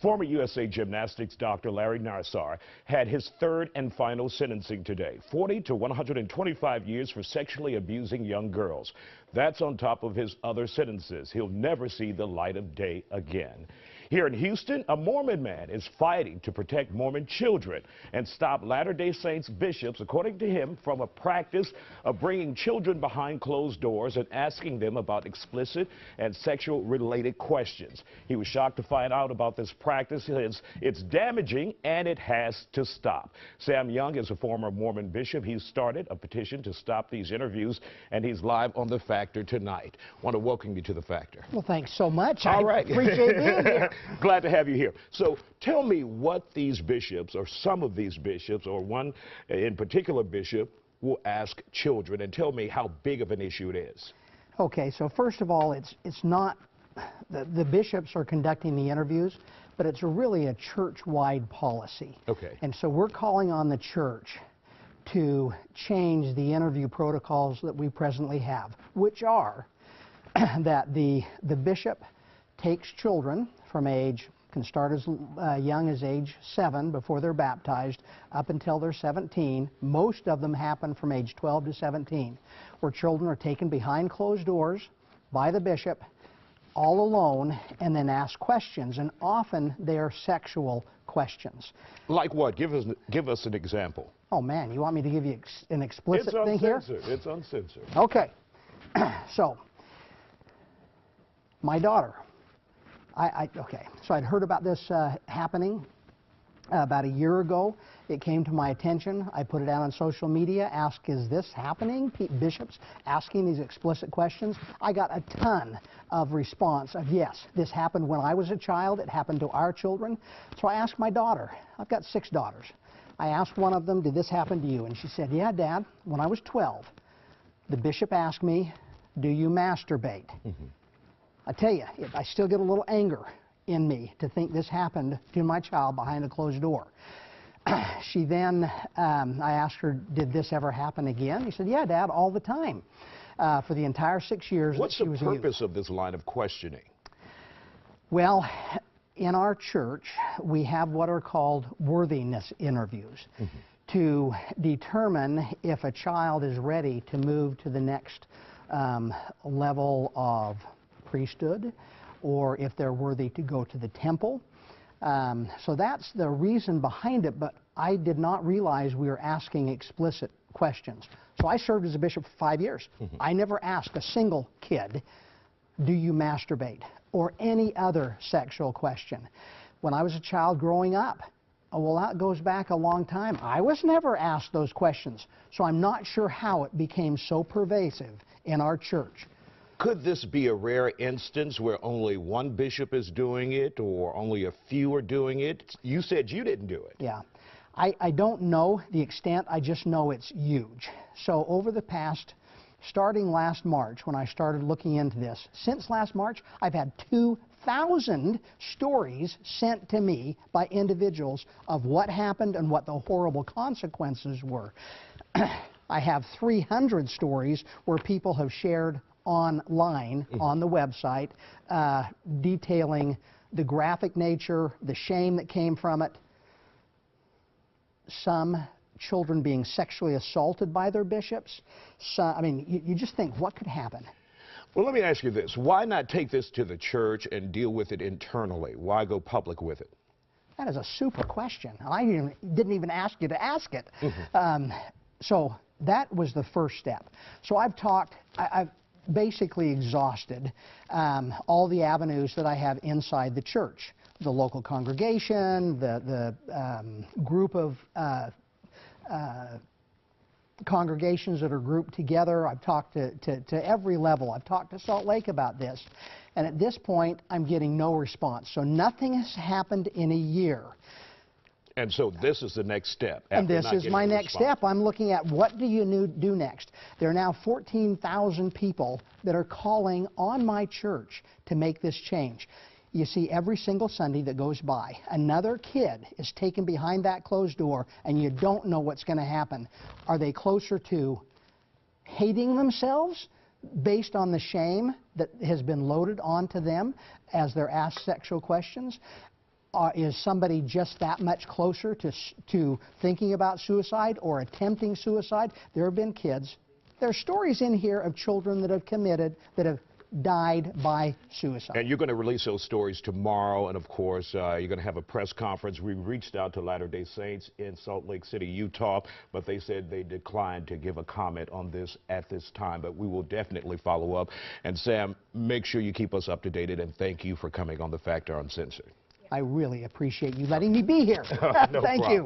Former USA Gymnastics Dr. Larry Nassar had his third and final sentencing today, 40 to 125 years for sexually abusing young girls. That's on top of his other sentences. He'll never see the light of day again. Here in Houston, a Mormon man is fighting to protect Mormon children and stop Latter-day Saints bishops, according to him, from a practice of bringing children behind closed doors and asking them about explicit and sexual-related questions. He was shocked to find out about this practice. It's damaging and it has to stop. Sam Young is a former Mormon bishop. He started a petition to stop these interviews, and he's live on The Factor tonight. I want to welcome you to The Factor. Well, thanks so much. All right. I appreciate being here. Glad to have you here. So tell me what these bishops, or some of these bishops, or one in particular bishop, will ask children, and tell me how big of an issue it is. Okay, so first of all, it's not, the bishops are conducting the interviews, but it's really a church-wide policy. Okay. And so we're calling on the church to change the interview protocols that we presently have, which are that the bishop takes children from age, can start as young as age 7 before they're baptized, up until they're 17. Most of them happen from age 12 to 17, where children are taken behind closed doors by the bishop, all alone, and then asked questions, and often they are sexual questions. Like what? Give us an example. Oh man, you want me to give you an explicit thing here? It's uncensored. Okay. So, my daughter, okay, so I'd heard about this happening about a year ago. It came to my attention. I put it out on social media, asked, is this happening? Bishops asking these explicit questions. I got a ton of response of, yes, this happened when I was a child. It happened to our children. So I asked my daughter. I've got 6 daughters. I asked one of them, did this happen to you? And she said, yeah, Dad, when I was 12, the bishop asked me, do you masturbate? Mm-hmm. I tell you, I still get a little anger in me to think this happened to my child behind a closed door. She then, I asked her, did this ever happen again? She said, yeah, Dad, all the time, for the entire 6 years that she was a youth. What's the purpose of this line of questioning? Well, in our church, we have what are called worthiness interviews to determine if a child is ready to move to the next level of priesthood, or if they're worthy to go to the temple. So that's the reason behind it, but I did not realize we were asking explicit questions. So I served as a bishop for 5 years. I never asked a single kid, do you masturbate, or any other sexual question. When I was a child growing up, well, that goes back a long time, I was never asked those questions. So I'm not sure how it became so pervasive in our church. Could this be a rare instance where only one bishop is doing it, or only a few are doing it? You said you didn't do it. Yeah. I don't know the extent. I just know it's huge. So over the past, starting last March, when I started looking into this, since last March, I've had 2,000 stories sent to me by individuals of what happened and what the horrible consequences were. I have 300 stories where people have shared online on the website, detailing the graphic nature, the shame that came from it, some children being sexually assaulted by their bishops. I mean, you just think, what could happen? Well, let me ask you this. Why not take this to the church and deal with it internally? Why go public with it? That is a super question. I didn't even ask you to ask it. So that was the first step. So I've basically exhausted all the avenues that I have inside the church. The local congregation, the group of congregations that are grouped together. I've talked to every level. I've talked to Salt Lake about this. And at this point, I'm getting no response. So nothing has happened in a year. And so this is the next step. And this is my next step. I'm looking at what do you do next. There are now 14,000 people that are calling on my church to make this change. You see, every single Sunday that goes by, another kid is taken behind that closed door, and you don't know what's going to happen. Are they closer to hating themselves based on the shame that has been loaded onto them as they're asked sexual questions? is somebody just that much closer to thinking about suicide or attempting suicide? There have been kids. There are stories in here of children that have committed, that have died by suicide. And you're going to release those stories tomorrow, and of course, you're going to have a press conference. We reached out to Latter-day Saints in Salt Lake City, Utah, but they said they declined to give a comment on this at this time, but we will definitely follow up. And Sam, make sure you keep us up to date, and thank you for coming on The Factor Uncensored. I really appreciate you letting me be here. No Thank problem. you.